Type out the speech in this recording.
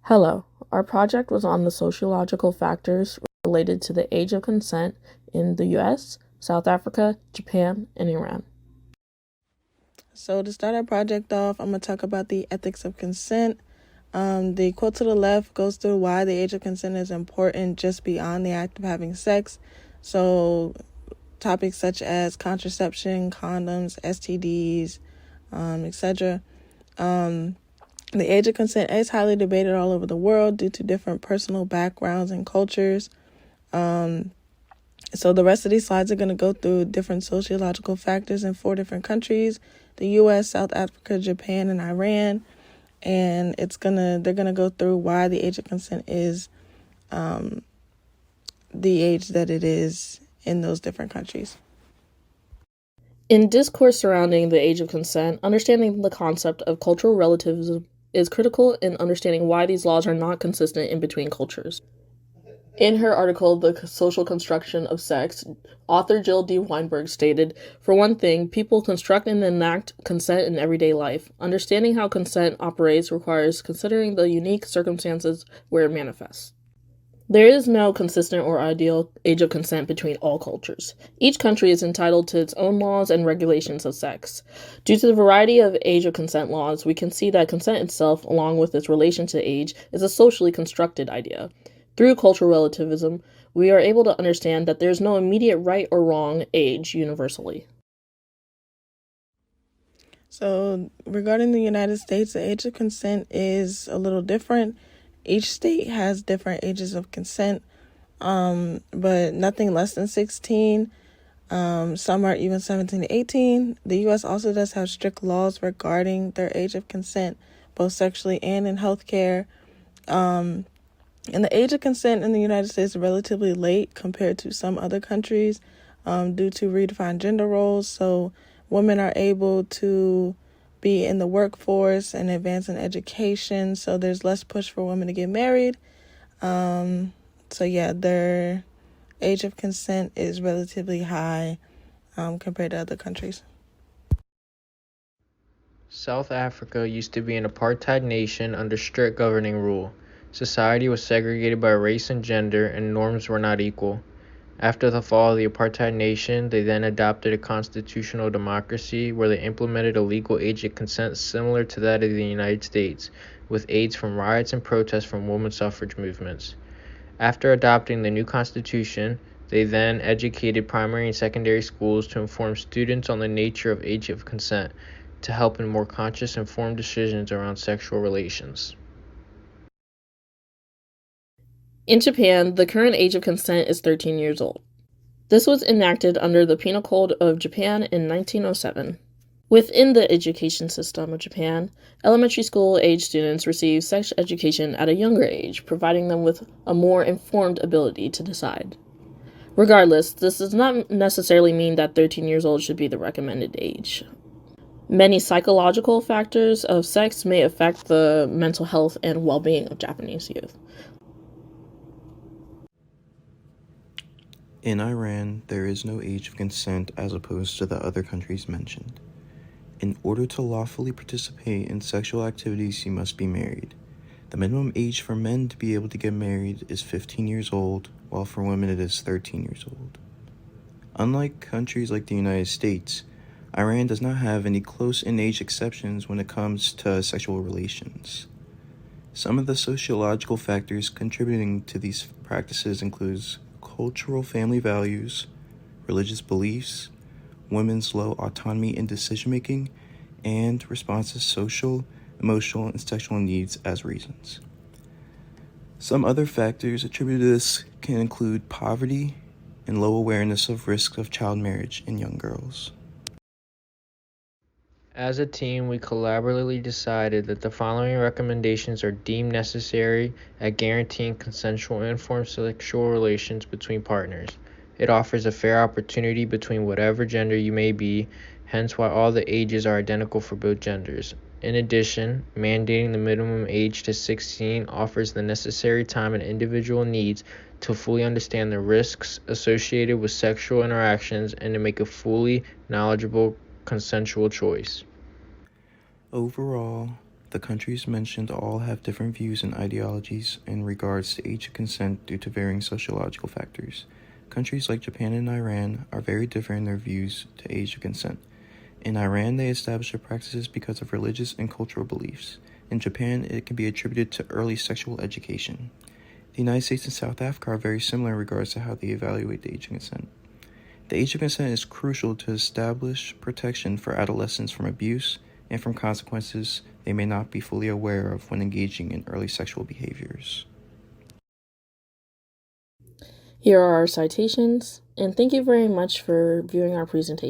Hello, our project was on the sociological factors related to the age of consent in the US, South Africa, Japan, and Iran. So to start our project off, I'm going to talk about the ethics of consent. The quote to the left goes through why the age of consent is important just beyond the act of having sex. So topics such as contraception, condoms, STDs, etc. The age of consent is highly debated all over the world due to different personal backgrounds and cultures. So the rest of these slides are going to go through different sociological factors in 4 different countries: the U.S., South Africa, Japan, and Iran. And they're gonna go through why the age of consent is the age that it is in those different countries. In discourse surrounding the age of consent, understanding the concept of cultural relativism is critical in understanding why these laws are not consistent in between cultures. In her article, The Social Construction of Sex, author Jill D. Weinberg stated, "For one thing, people construct and enact consent in everyday life. Understanding how consent operates requires considering the unique circumstances where it manifests. There is no consistent or ideal age of consent between all cultures. Each country is entitled to its own laws and regulations of sex. Due to the variety of age of consent laws, we can see that consent itself, along with its relation to age, is a socially constructed idea. Through cultural relativism, we are able to understand that there is no immediate right or wrong age universally." So regarding the United States, the age of consent is a little different. Each state has different ages of consent, but nothing less than 16. Some are even 17 to 18. The U.S. also does have strict laws regarding their age of consent, both sexually and in healthcare. And the age of consent in the United States is relatively late compared to some other countries due to redefined gender roles. So women are able to be in the workforce and advance in education. So there's less push for women to get married. Their age of consent is relatively high compared to other countries. South Africa used to be an apartheid nation under strict governing rule. Society was segregated by race and gender, and norms were not equal. After the fall of the apartheid nation, they then adopted a constitutional democracy where they implemented a legal age of consent similar to that of the United States, with aids from riots and protests from women's suffrage movements. After adopting the new constitution, they then educated primary and secondary schools to inform students on the nature of age of consent, to help in more conscious, informed decisions around sexual relations. In Japan, the current age of consent is 13 years old. This was enacted under the Penal Code of Japan in 1907. Within the education system of Japan, elementary school-age students receive sex education at a younger age, providing them with a more informed ability to decide. Regardless, this does not necessarily mean that 13 years old should be the recommended age. Many psychological factors of sex may affect the mental health and well-being of Japanese youth. In Iran, there is no age of consent as opposed to the other countries mentioned. In order to lawfully participate in sexual activities, you must be married. The minimum age for men to be able to get married is 15 years old, while for women it is 13 years old. Unlike countries like the United States, Iran does not have any close-in age exceptions when it comes to sexual relations. Some of the sociological factors contributing to these practices includes cultural family values, religious beliefs, women's low autonomy in decision-making, and responses to social, emotional, and sexual needs as reasons. Some other factors attributed to this can include poverty and low awareness of risk of child marriage in young girls. As a team, we collaboratively decided that the following recommendations are deemed necessary at guaranteeing consensual and informed sexual relations between partners. It offers a fair opportunity between whatever gender you may be, hence why all the ages are identical for both genders. In addition, mandating the minimum age to 16 offers the necessary time and individual needs to fully understand the risks associated with sexual interactions and to make a fully knowledgeable consensual choice. Overall, The countries mentioned all have different views and ideologies in regards to age of consent due to varying sociological factors. Countries like Japan and Iran are very different in their views to age of consent. In Iran, they established their practices because of religious and cultural beliefs. In Japan, it can be attributed to early sexual education. The United States and South Africa are very similar in regards to how they evaluate the age of consent. The age of consent is crucial to establish protection for adolescents from abuse and from consequences they may not be fully aware of when engaging in early sexual behaviors. Here are our citations, and thank you very much for viewing our presentation.